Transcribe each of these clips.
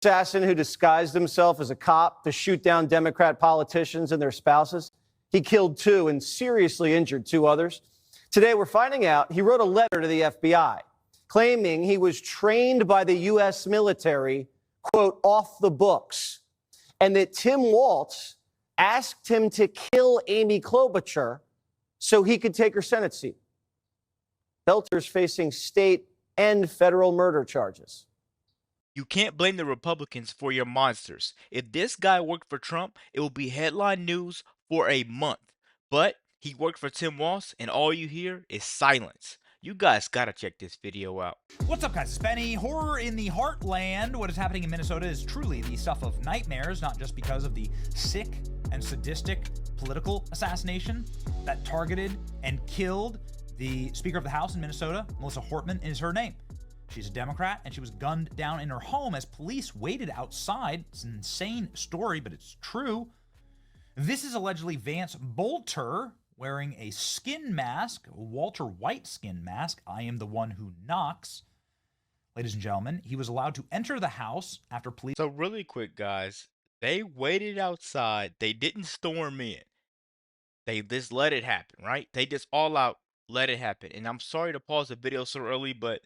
Assassin who disguised himself as a cop to shoot down Democrat politicians and their spouses. He killed 2 and seriously injured 2 others. Today, we're finding out he wrote a letter to the FBI claiming he was trained by the U.S. military, quote, off the books, and that Tim Walz asked him to kill Amy Klobuchar so he could take her Senate seat. Belter's facing state and federal murder charges. You can't blame the Republicans for your monsters. If this guy worked for Trump, it will be headline news for a month. But he worked for Tim Walz, and all you hear is silence. You guys gotta check this video out. What's up, guys? It's Benny. Horror in the Heartland. What is happening in Minnesota is truly the stuff of nightmares, not just because of the sick and sadistic political assassination that targeted and killed the Speaker of the House in Minnesota. Melissa Hortman is her name. She's a Democrat, and she was gunned down in her home as police waited outside. It's an insane story, but it's true. This is allegedly Vance Bolter wearing a skin mask, a Walter White skin mask. I am the one who knocks. Ladies and gentlemen, he was allowed to enter the house after police... So really quick, guys, they waited outside. They didn't storm in. They just let it happen, right? They just all out let it happen. And I'm sorry to pause the video so early, but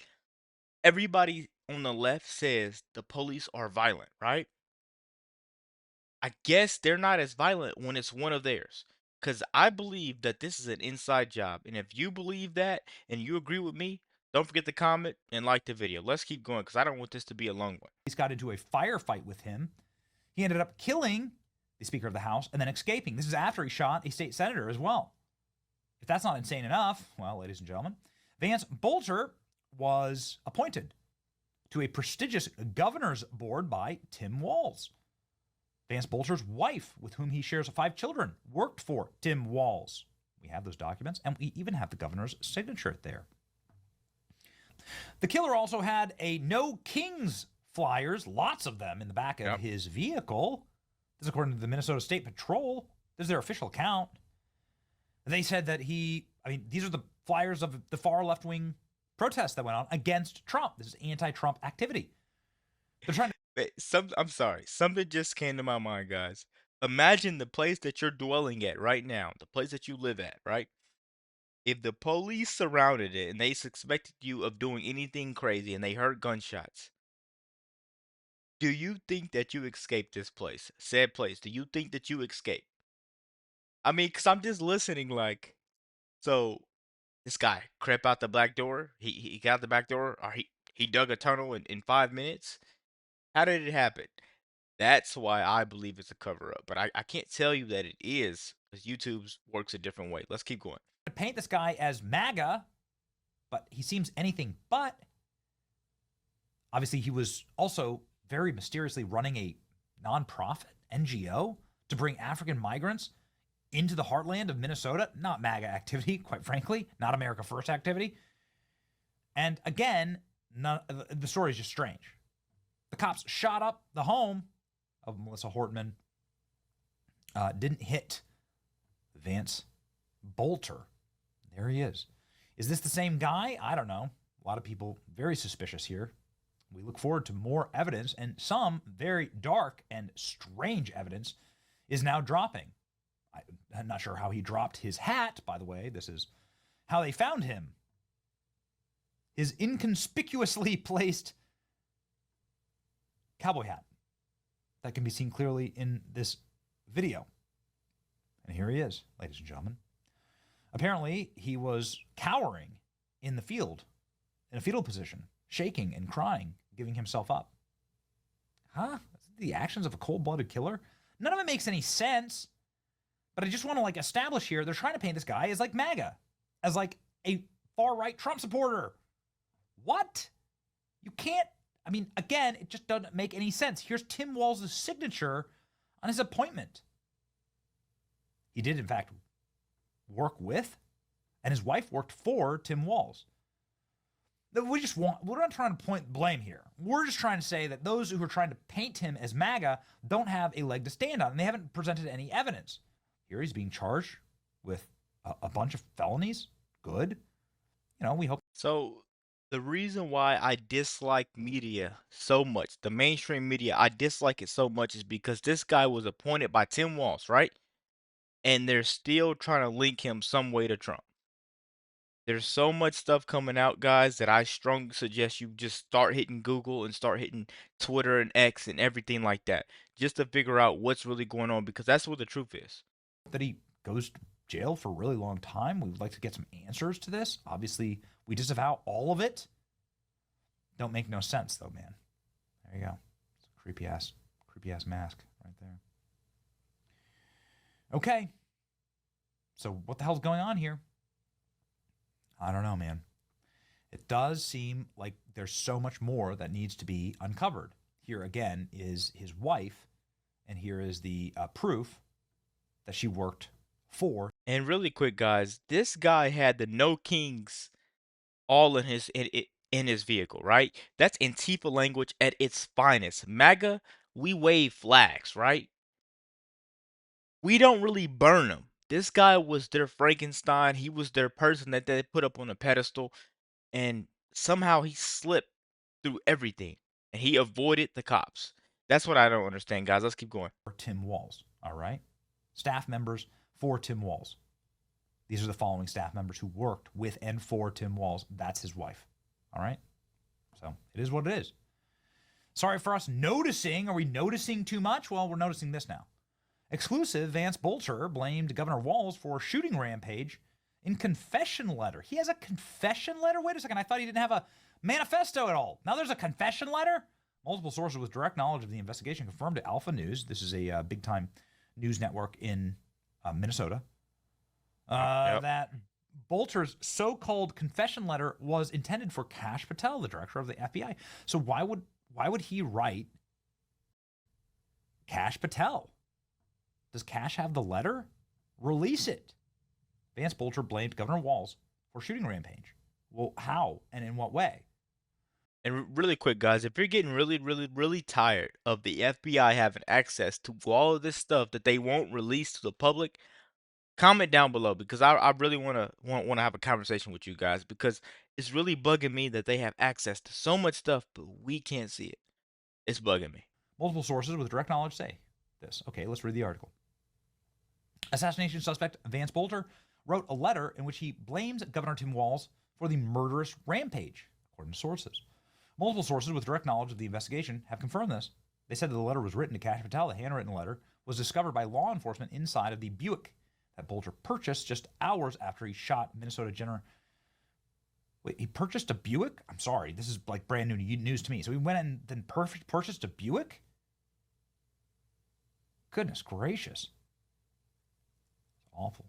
everybody on the left says the police are violent, right? I guess they're not as violent when it's one of theirs. Because I believe that this is an inside job. And if you believe that and you agree with me, don't forget to comment and like the video. Let's keep going because I don't want this to be a long one. He's got into a firefight with him. He ended up killing the Speaker of the House and then escaping. This is after he shot a state senator as well. If that's not insane enough, well, ladies and gentlemen, Vance Bolter was appointed to a prestigious governor's board by Tim Walz. Vance Bolter's wife, with whom he shares 5 children, worked for Tim Walz. We have those documents, and we even have the governor's signature there. The killer also had a No Kings flyers, lots of them, in the back of his vehicle. This is according to the Minnesota State Patrol. This is their official account. They said that these are the flyers of the far left-wing protests that went on against Trump. This is anti-Trump activity. They're trying to... I'm sorry. Something just came to my mind, guys. Imagine the place that you're dwelling at right now, the place that you live at, right? If the police surrounded it and they suspected you of doing anything crazy and they heard gunshots, do you think that you escaped this place, said place? Do you think that you escaped? I mean, because I'm just listening like, so this guy crept out the back door. He got out the back door, or he dug a tunnel in 5 minutes. How did it happen? That's why I believe it's a cover-up. But I can't tell you that it is, because YouTube works a different way. Let's keep going. To paint this guy as MAGA, but he seems anything but. Obviously, he was also very mysteriously running a nonprofit NGO to bring African migrants into the heartland of Minnesota. Not MAGA activity, quite frankly. Not America First activity. And again, the story is just strange. The cops shot up the home of Melissa Hortman. Didn't hit Vance Bolter. There he is. Is this the same guy? I don't know. A lot of people very suspicious here. We look forward to more evidence, and some very dark and strange evidence is now dropping. I'm not sure how he dropped his hat, by the way. This is how they found him. His inconspicuously placed cowboy hat that can be seen clearly in this video. And here he is, ladies and gentlemen. Apparently, he was cowering in the field, in a fetal position, shaking and crying, giving himself up. Huh? The actions of a cold-blooded killer? None of it makes any sense. But I just want to establish here, they're trying to paint this guy as like MAGA, as like a far-right Trump supporter. What? You can't. I mean, again, it just doesn't make any sense. Here's Tim Walz's signature on his appointment. He did, in fact, work with, and his wife worked for Tim Walz. We're not trying to point blame here. We're just trying to say that those who are trying to paint him as MAGA don't have a leg to stand on, and they haven't presented any evidence. Here he's being charged with a bunch of felonies. Good. We hope. So The reason why I dislike media so much, the mainstream media, I dislike it so much is because this guy was appointed by Tim Walz, right? And they're still trying to link him some way to Trump. There's so much stuff coming out, guys, that I strongly suggest you just start hitting Google and start hitting Twitter and X and everything like that, just to figure out what's really going on, because that's what the truth is. That he goes to jail for a really long time. We would like to get some answers to this. Obviously, we disavow all of it. Don't make no sense, though, man. There you go. It's a creepy ass mask right there. Okay. So what the hell's going on here? I don't know, man. It does seem like there's so much more that needs to be uncovered. Here again is his wife, and here is the proof that she worked for. And really quick, guys, this guy had the No Kings all in his vehicle, right? That's Antifa language at its finest. MAGA, we wave flags, right? We don't really burn them. This guy was their Frankenstein. He was their person that they put up on a pedestal, and somehow he slipped through everything, and he avoided the cops. That's what I don't understand, guys. Let's keep going. Tim Walz, all right? Staff members for Tim Walz. These are the following staff members who worked with and for Tim Walz. That's his wife, all right? So it is what it is. Sorry for us noticing. Are we noticing too much? Well, we're noticing this now. Exclusive, Vance Bolter blamed Governor Walz for shooting rampage in confession letter. He has a confession letter? Wait a second. I thought he didn't have a manifesto at all. Now there's a confession letter? Multiple sources with direct knowledge of the investigation confirmed to Alpha News. This is a big-time news network in Minnesota. That Bolter's so-called confession letter was intended for Kash Patel, the director of the FBI. So why would he write Kash Patel? Does Kash have the letter? Release it. Vance Bolter blamed Governor Walz for shooting rampage. Well, how and in what way? And really quick, guys, if you're getting really, really, really tired of the FBI having access to all of this stuff that they won't release to the public, comment down below, because I really want to have a conversation with you guys, because it's really bugging me that they have access to so much stuff, but we can't see it. It's bugging me. Multiple sources with direct knowledge say this. Okay, let's read the article. Assassination suspect Vance Bolter wrote a letter in which he blames Governor Tim Walz for the murderous rampage, according to sources. Multiple sources with direct knowledge of the investigation have confirmed this. They said that the letter was written to Kash Patel. The handwritten letter was discovered by law enforcement inside of the Buick that Bolter purchased just hours after he shot Minnesota General. Wait, he purchased a Buick? I'm sorry, this is like brand new news to me. So he went and then purchased a Buick? Goodness gracious. Awful.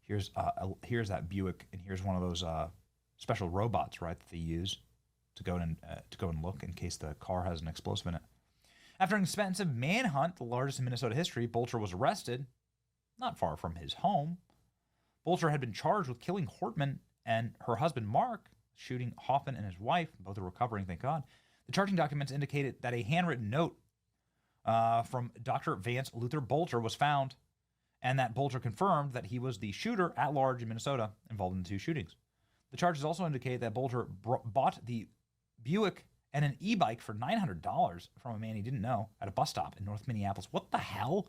Here's that Buick, and here's one of those special robots, right, that they use to go and look in case the car has an explosive in it. After an expensive manhunt, the largest in Minnesota history, Bolter was arrested not far from his home. Bolter had been charged with killing Hortman and her husband Mark, shooting Hoffman and his wife. Both are recovering, thank God. The charging documents indicated that a handwritten note from Dr. Vance Luther Bolter was found, and that Bolter confirmed that he was the shooter at large in Minnesota involved in the two shootings. The charges also indicate that Bolter bought the Buick and an e-bike for $900 from a man he didn't know at a bus stop in North Minneapolis. What the hell?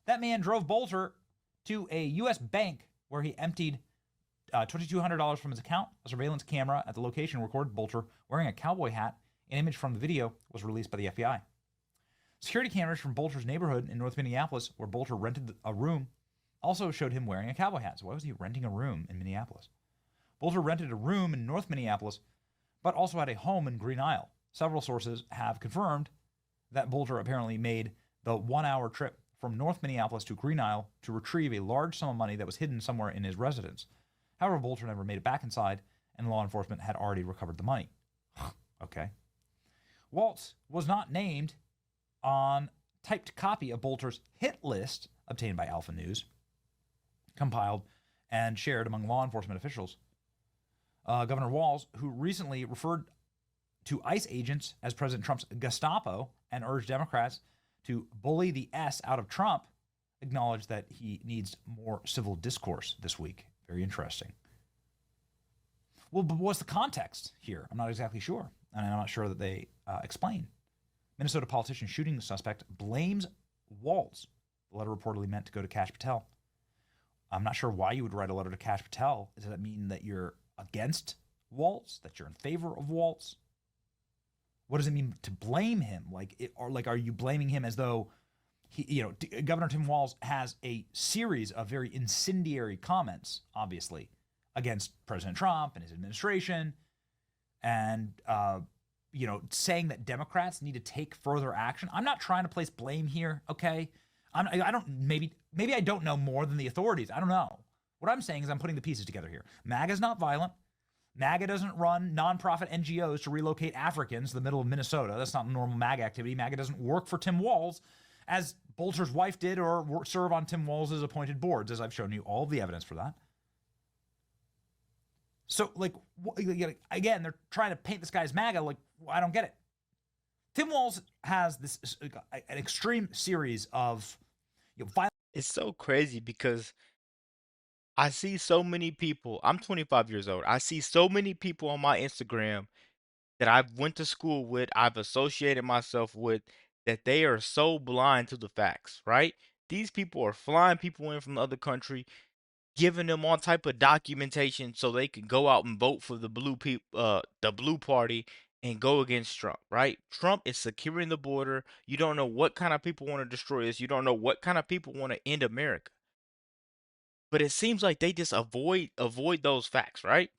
That man drove Bolter to a U.S. bank where he emptied $2,200 from his account. A surveillance camera at the location recorded Bolter wearing a cowboy hat. An image from the video was released by the FBI. Security cameras from Bolter's neighborhood in North Minneapolis, where Bolter rented a room, also showed him wearing a cowboy hat. So why was he renting a room in Minneapolis? Bolter rented a room in North Minneapolis, but also had a home in Green Isle. Several sources have confirmed that Bolter apparently made the 1-hour trip from North Minneapolis to Green Isle to retrieve a large sum of money that was hidden somewhere in his residence. However, Bolter never made it back inside, and law enforcement had already recovered the money. Okay. Walz was not named on typed copy of Bolter's hit list obtained by Alpha News, compiled and shared among law enforcement officials. Governor Walz, who recently referred to ICE agents as President Trump's Gestapo and urged Democrats to bully the S out of Trump, acknowledged that he needs more civil discourse this week. Very interesting. Well, but what's the context here? I'm not exactly sure, and I'm not sure that they explain. Minnesota politician shooting the suspect blames Walz. The letter reportedly meant to go to Kash Patel. I'm not sure why you would write a letter to Kash Patel. Does that mean that you're against Walz? That you're in favor of Walz? What does it mean to blame him? Are you blaming him as though Governor Tim Walz has a series of very incendiary comments, obviously, against President Trump and his administration, and saying that Democrats need to take further action. I'm not trying to place blame here, okay? Maybe I don't know more than the authorities. I don't know. What I'm saying is I'm putting the pieces together here. MAGA's not violent. MAGA doesn't run nonprofit NGOs to relocate Africans to the middle of Minnesota. That's not normal MAGA activity. MAGA doesn't work for Tim Walz, as Bolter's wife did, or serve on Tim Walz's appointed boards, as I've shown you all of the evidence for that. So, again, they're trying to paint this guy as MAGA. I don't get it. Tim Walz has an extreme series of violent. It's so crazy because I see so many people. I'm 25 years old. I see so many people on my Instagram that I've went to school with, I've associated myself with, that they are so blind to the facts, right? These people are flying people in from the other country, giving them all type of documentation so they can go out and vote for the blue party and go against Trump, right? Trump is securing the border. You don't know what kind of people want to destroy us. You don't know what kind of people want to end America. But it seems like they just avoid those facts, right?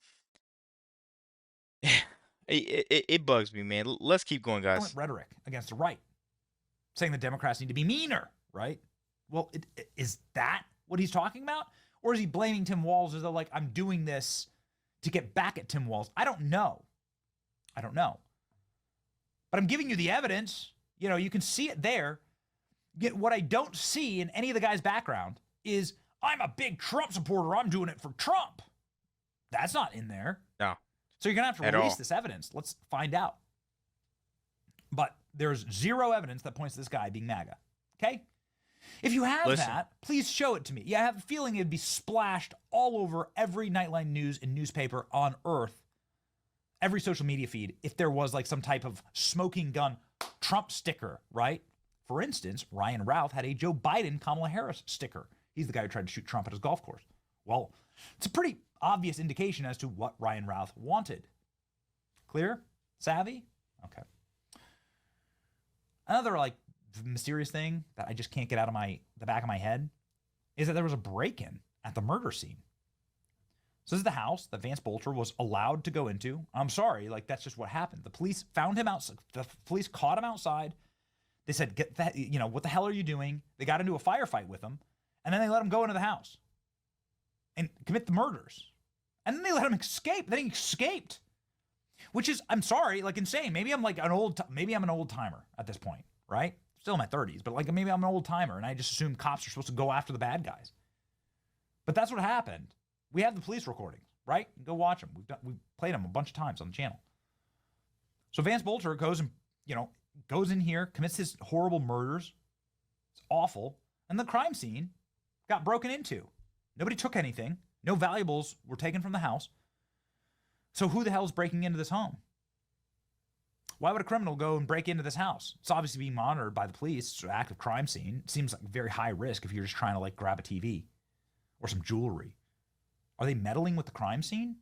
It bugs me, man. Let's keep going, guys. Rhetoric against the right, saying the Democrats need to be meaner, right? Well, is that what he's talking about? Or is he blaming Tim Walz as though, I'm doing this to get back at Tim Walz? I don't know. But I'm giving you the evidence. You can see it there. Yet what I don't see in any of the guy's background is, I'm a big Trump supporter. I'm doing it for Trump. That's not in there. No. So you're going to have to release this evidence. Let's find out. But there's zero evidence that points to this guy being MAGA. Okay? If you have that, please show it to me. Yeah, I have a feeling it'd be splashed all over every Nightline News and newspaper on Earth, every social media feed, if there was some type of smoking gun Trump sticker, right? For instance, Ryan Routh had a Joe Biden, Kamala Harris sticker. He's the guy who tried to shoot Trump at his golf course. Well, it's a pretty obvious indication as to what Ryan Routh wanted. Clear? Savvy? Okay. Another mysterious thing that I just can't get out of the back of my head is that there was a break-in at the murder scene. So this is the house that Vance Bolter was allowed to go into. I'm sorry, that's just what happened. The police found him outside. The police caught him outside. They said, "Get that, what the hell are you doing?" They got into a firefight with him, and then they let him go into the house and commit the murders. And then they let him escape. Then he escaped, which is, I'm sorry, insane. Maybe I'm an old timer at this point, right? Still in my 30s, but maybe I'm an old timer and I just assume cops are supposed to go after the bad guys. But that's what happened. We have the police recordings, right? Go watch them. We've played them a bunch of times on the channel. So Vance Bolter goes in here, commits his horrible murders. It's awful. And the crime scene got broken into. Nobody took anything. No valuables were taken from the house. So who the hell is breaking into this home? Why would a criminal go and break into this house? It's obviously being monitored by the police. It's an active crime scene. It seems like very high risk if you're just trying to grab a TV or some jewelry. Are they meddling with the crime scene?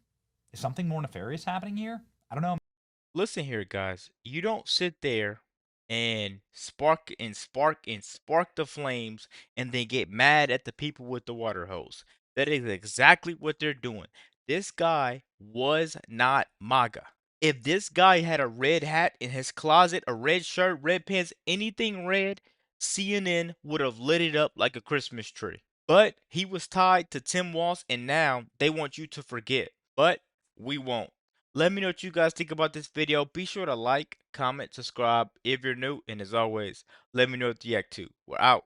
Is something more nefarious happening here? I don't know. Listen here, guys. You don't sit there and spark the flames and then get mad at the people with the water hose. That is exactly what they're doing. This guy was not MAGA. If this guy had a red hat in his closet, a red shirt, red pants, anything red, CNN would have lit it up like a Christmas tree. But he was tied to Tim Walz, and now they want you to forget. But we won't. Let me know what you guys think about this video. Be sure to like, comment, subscribe if you're new. And as always, let me know what you react to. We're out.